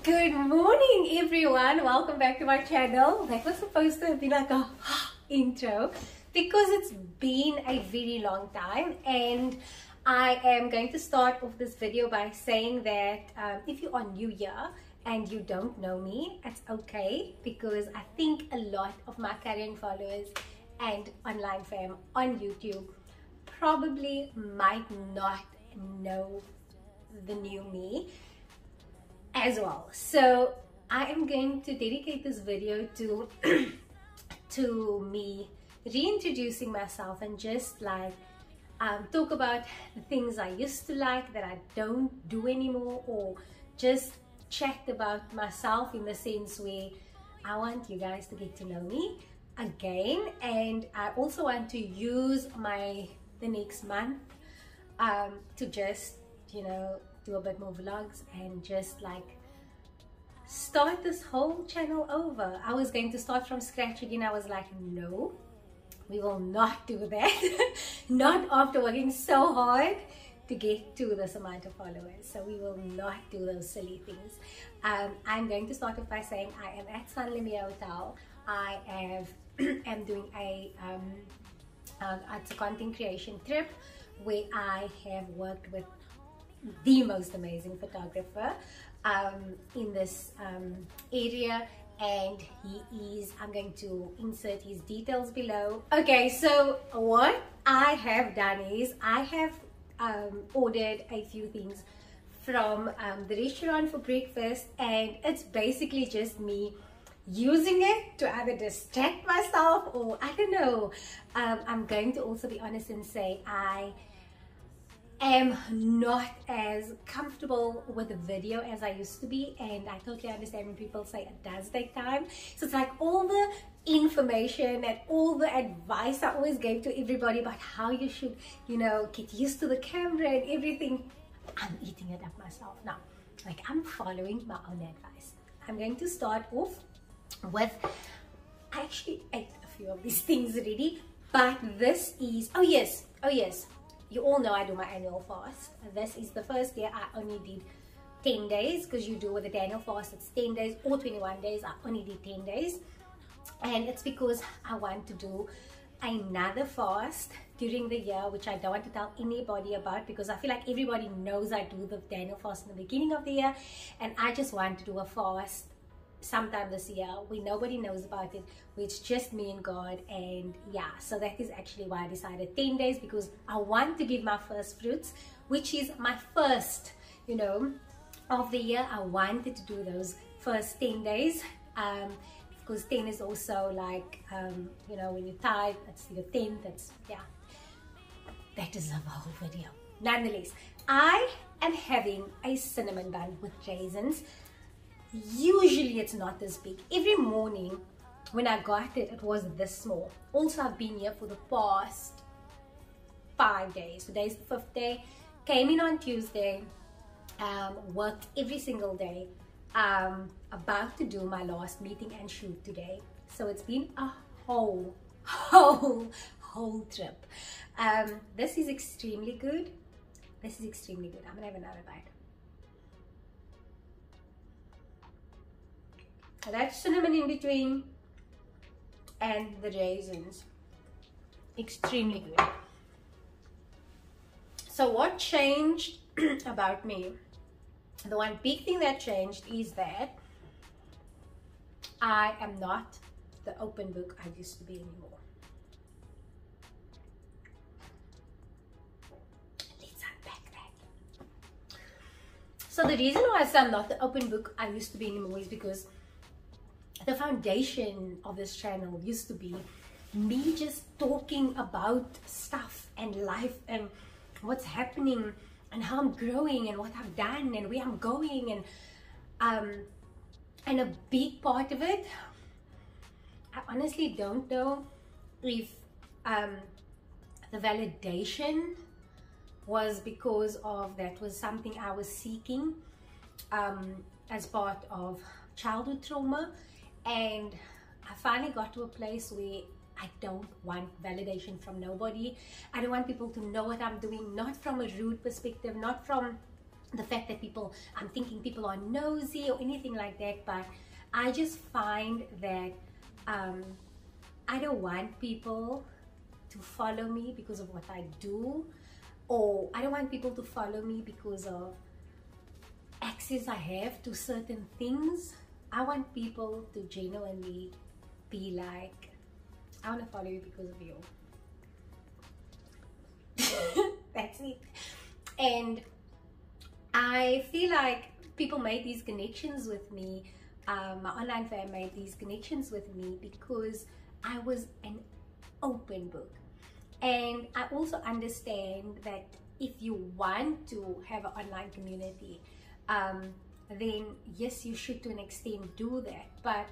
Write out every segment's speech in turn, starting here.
Good morning everyone, welcome back to my channel. That was supposed to be like a intro because it's been a very long time, and I am going to start off this video by saying that if you are new here and you don't know me, it's okay, because I think a lot of my current followers and online fam on YouTube probably might not know the new me as well. So I am going to dedicate this video to to me reintroducing myself and just like talk about the things I used to like that I don't do anymore, or just chat about myself in the sense where I want you guys to get to know me again. And I also want to use the next month to just, you know, do a bit more vlogs and just like start this whole channel over. I was going to start from scratch again. I was like, no, we will not do that. Not after working so hard to get to this amount of followers. So we will not do those silly things. I'm going to start off by saying I am at Chandre Hotel. I am doing it's a content creation trip where I have worked with the most amazing photographer in this area, and I'm going to insert his details below. Okay, so what I have done is I have ordered a few things from the restaurant for breakfast, and it's basically just me using it to either distract myself or I don't know. I'm going to also be honest and say I am not as comfortable with the video as I used to be, and I totally understand when people say it does take time. So it's like all the information and all the advice I always gave to everybody about how you should, you know, get used to the camera and everything, I'm eating it up myself now. Like, I'm following my own advice. I'm going to start off with, I actually ate a few of these things already, but this is, oh yes, you all know I do my annual fast. This is the first year I only did 10 days, because you do with the annual fast, it's 10 days or 21 days. I only did 10 days. And it's because I want to do another fast during the year, which I don't want to tell anybody about, because I feel like everybody knows I do the Daniel fast in the beginning of the year, and I just want to do a fast sometime this year where nobody knows about it, where it's just me and God. And yeah, so that is actually why I decided 10 days, because I want to give my first fruits, which is my first, you know, of the year. I wanted to do those first 10 days because 10 is also like you know, when you tithe, that's your 10th. That's, yeah, that deserves a whole video. Nonetheless, I am having a cinnamon bun with raisins. Usually it's not this big. Every morning when I got it, it was this small. Also, I've been here for the past 5 days. Today's the 5th day. Came in on Tuesday, worked every single day. About to do my last meeting and shoot today. So it's been a whole trip. This is extremely good. This is extremely good. I'm gonna have another bite. That cinnamon in between and the raisins, extremely good. So what changed about me? The one big thing that changed is that I am not the open book I used to be anymore. Let's unpack that. So the reason why I say I'm not the open book I used to be anymore is because the foundation of this channel used to be me just talking about stuff and life and what's happening and how I'm growing and what I've done and where I'm going, and a big part of it, I honestly don't know if the validation was because of that was something I was seeking as part of childhood trauma. And I finally got to a place where I don't want validation from nobody. I don't want people to know what I'm doing, not from a rude perspective, not from the fact that I'm thinking people are nosy or anything like that, but I just find that I don't want people to follow me because of what I do, or I don't want people to follow me because of access I have to certain things. I want people to genuinely be like, I want to follow you because of you. That's it. And I feel like people made these connections with me, my online fan made these connections with me because I was an open book. And I also understand that if you want to have an online community, then yes, you should to an extent do that. But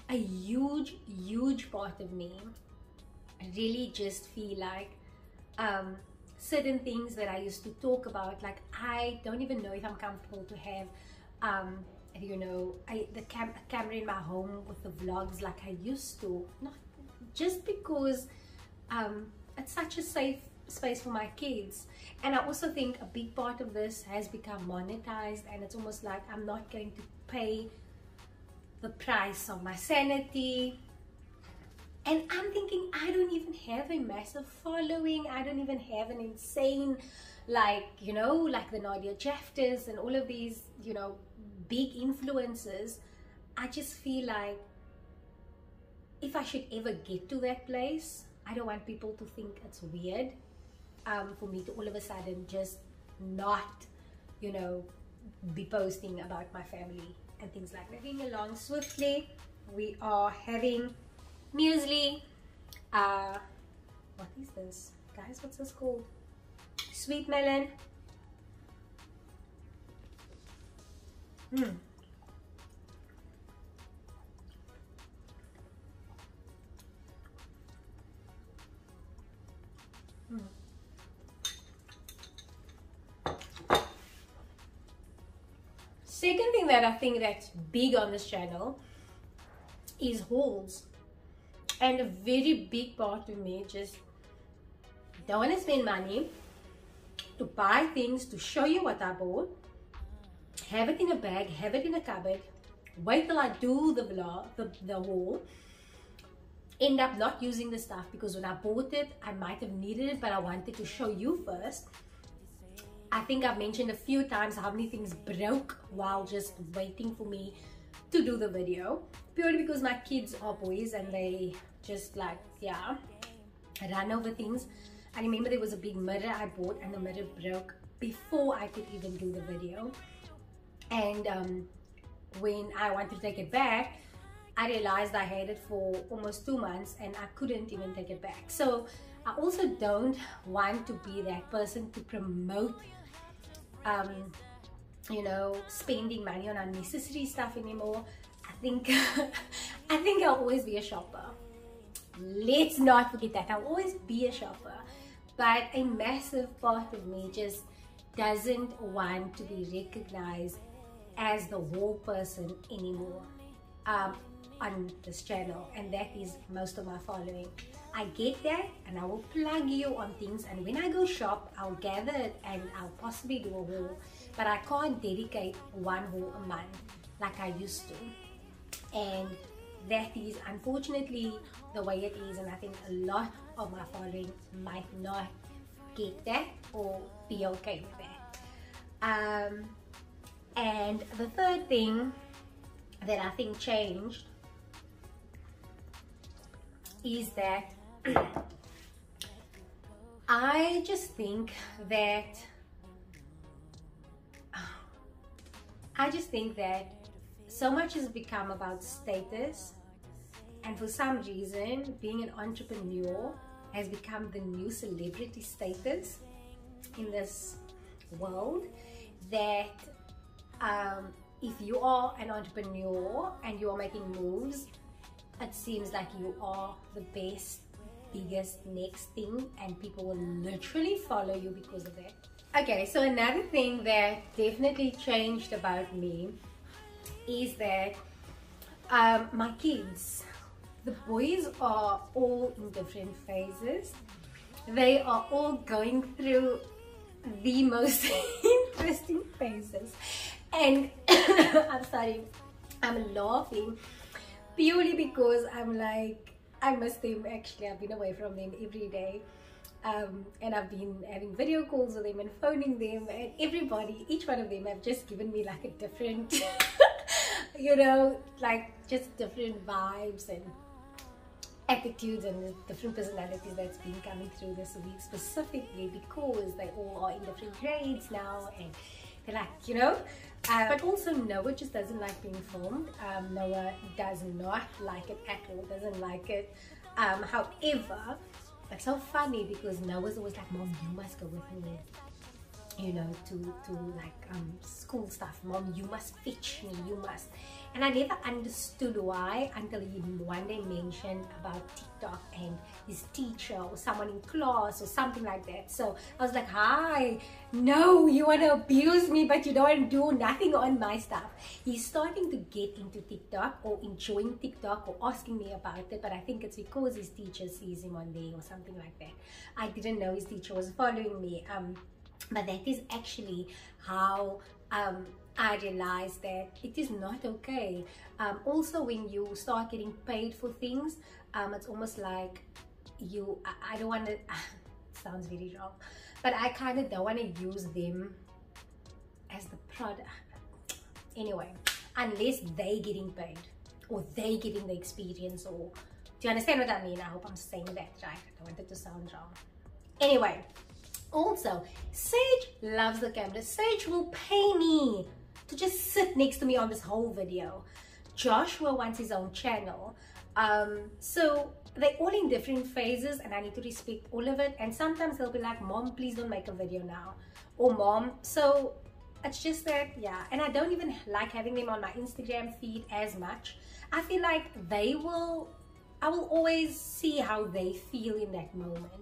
a huge part of me really just feel like certain things that I used to talk about, like I don't even know if I'm comfortable to have you know, the camera in my home with the vlogs like I used to, not just because it's such a safe space for my kids. And I also think a big part of this has become monetized, and it's almost like I'm not going to pay the price of my sanity. And I'm thinking, I don't even have a massive following, I don't even have an insane, like, you know, like the Nadia Jafters and all of these, you know, big influencers. I just feel like if I should ever get to that place, I don't want people to think it's weird for me to all of a sudden just not, you know, be posting about my family and things like that. Moving along swiftly, we are having muesli. What is this, guys? What's this called? Sweet melon. Second thing that I think that's big on this channel is hauls. And a very big part of me just don't want to spend money to buy things, to show you what I bought, have it in a bag, have it in a cupboard, wait till I do the vlog, the haul, end up not using the stuff because when I bought it, I might have needed it, but I wanted to show you first. I think I've mentioned a few times how many things broke while just waiting for me to do the video, purely because my kids are boys and they just like, yeah, run over things. I remember there was a big mirror I bought and the mirror broke before I could even do the video. And when I wanted to take it back, I realized I had it for almost 2 months and I couldn't even take it back. So I also don't want to be that person to promote you know, spending money on unnecessary stuff anymore. I think I'll always be a shopper. Let's not forget that. I'll always be a shopper, but a massive part of me just doesn't want to be recognized as the whole person anymore on this channel, and that is most of my following. I get that, and I will plug you on things, and when I go shop, I'll gather it and I'll possibly do a haul, but I can't dedicate one haul a month like I used to. And that is unfortunately the way it is, and I think a lot of my following might not get that or be okay with that. And the third thing that I think changed is that I just think that so much has become about status, and for some reason being an entrepreneur has become the new celebrity status in this world, that if you are an entrepreneur and you are making moves, it seems like you are the best, biggest, next thing, and people will literally follow you because of that. Okay, so another thing that definitely changed about me is that my kids, the boys are all in different phases. They are all going through the most interesting faces. And I'm sorry, I'm laughing purely because I'm like, I miss them. Actually, I've been away from them every day. And I've been having video calls with them and phoning them, and everybody, each one of them have just given me like a different you know, like just different vibes and attitudes and different personalities that's been coming through this week, specifically because they all are in different grades now, and they're like, you know, but also Noah just doesn't like being filmed. Noah does not like it at all, doesn't like it. However, it's so funny because Noah's always like, Mom, you must go with me, you know, to like school stuff. Mom, you must fetch me, you must. And I never understood why until he one day mentioned about TikTok and his teacher or someone in class or something like that. So I was like, hi, no, you want to abuse me, but you don't do nothing on my stuff. He's starting to get into TikTok or enjoying TikTok or asking me about it, but I think it's because his teacher sees him on there or something like that. I didn't know his teacher was following me. But that is actually how I realized that it is not okay. Also, when you start getting paid for things, it's almost like I don't want to, sounds very wrong, but I kind of don't want to use them as the product. Anyway, unless they getting paid or they getting the experience, or do you understand what I mean? I hope I'm saying that right. I don't want it to sound wrong. Anyway, also, Sage loves the camera. Sage will pay me to just sit next to me on this whole video. Joshua wants his own channel. So they're all in different phases and I need to respect all of it. And sometimes they'll be like, Mom, please don't make a video now. Or Mom, so it's just that, yeah. And I don't even like having them on my Instagram feed as much. I feel like I will always see how they feel in that moment.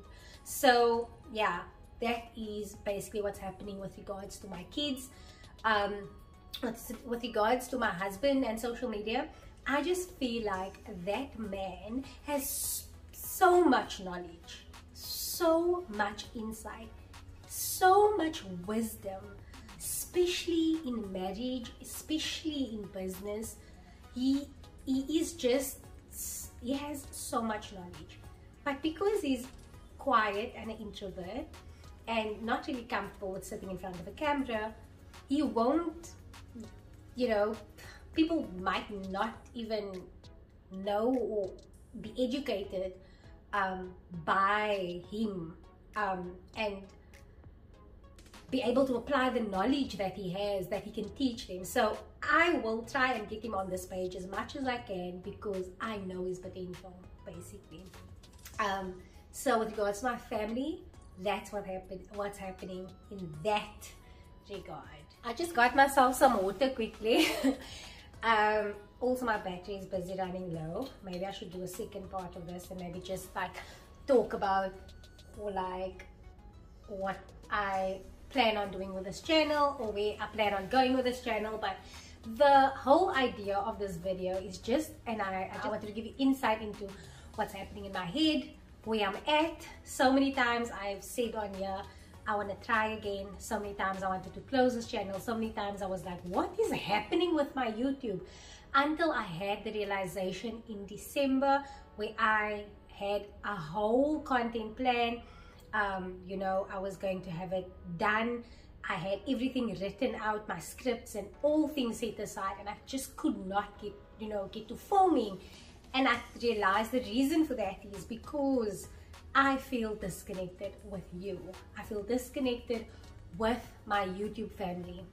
So yeah, that is basically what's happening with regards to my kids. With regards to my husband and social media, I just feel like that man has so much knowledge, so much insight, so much wisdom, especially in marriage, especially in business. He has so much knowledge, but because he's quiet and an introvert and not really comfortable with sitting in front of a camera, he won't, you know, people might not even know or be educated by him and be able to apply the knowledge that he has, that he can teach them. So I will try and get him on this page as much as I can because I know his potential, basically. So with regards to my family, that's what's happening in that regard. I just got myself some water quickly. Also my battery is busy running low. Maybe I should do a second part of this and maybe just like talk about or like what I plan on doing with this channel or where I plan on going with this channel. But the whole idea of this video is just, and I just wanted to give you insight into what's happening in my head, where I'm at. So many times I've said on here, I want to try again. So many times I wanted to close this channel. So many times I was like, what is happening with my YouTube? Until I had the realization in December where I had a whole content plan. You know, I was going to have it done. I had everything written out, my scripts and all things set aside, and I just could not get to filming. And I realized the reason for that is because I feel disconnected with you. I feel disconnected with my YouTube family.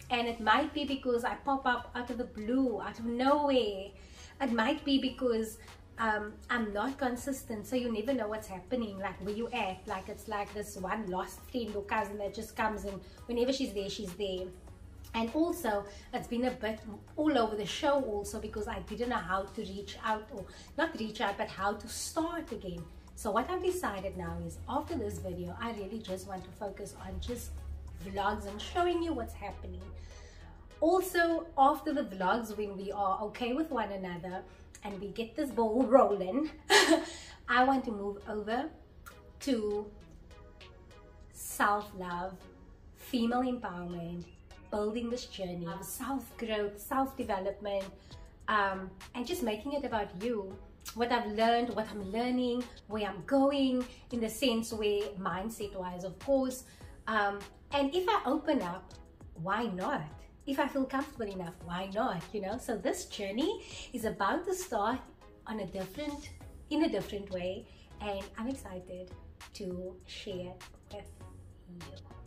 And it might be because I pop up out of the blue, out of nowhere. It might be because I'm not consistent, so you never know what's happening, like where you at. Like it's like this one lost friend or cousin that just comes in. Whenever she's there, she's there. And also it's been a bit all over the show also because I didn't know how to reach out, or not reach out, but how to start again. So what I've decided now is, after this video, I really just want to focus on just vlogs and showing you what's happening. Also, after the vlogs, when we are okay with one another and we get this ball rolling, I want to move over to self-love female empowerment, building this journey of self-growth, self-development, and just making it about you, what I've learned, what I'm learning, where I'm going, in the sense where mindset-wise, of course. And if I open up, why not? If I feel comfortable enough, why not? You know, so this journey is about to start in a different way, and I'm excited to share with you.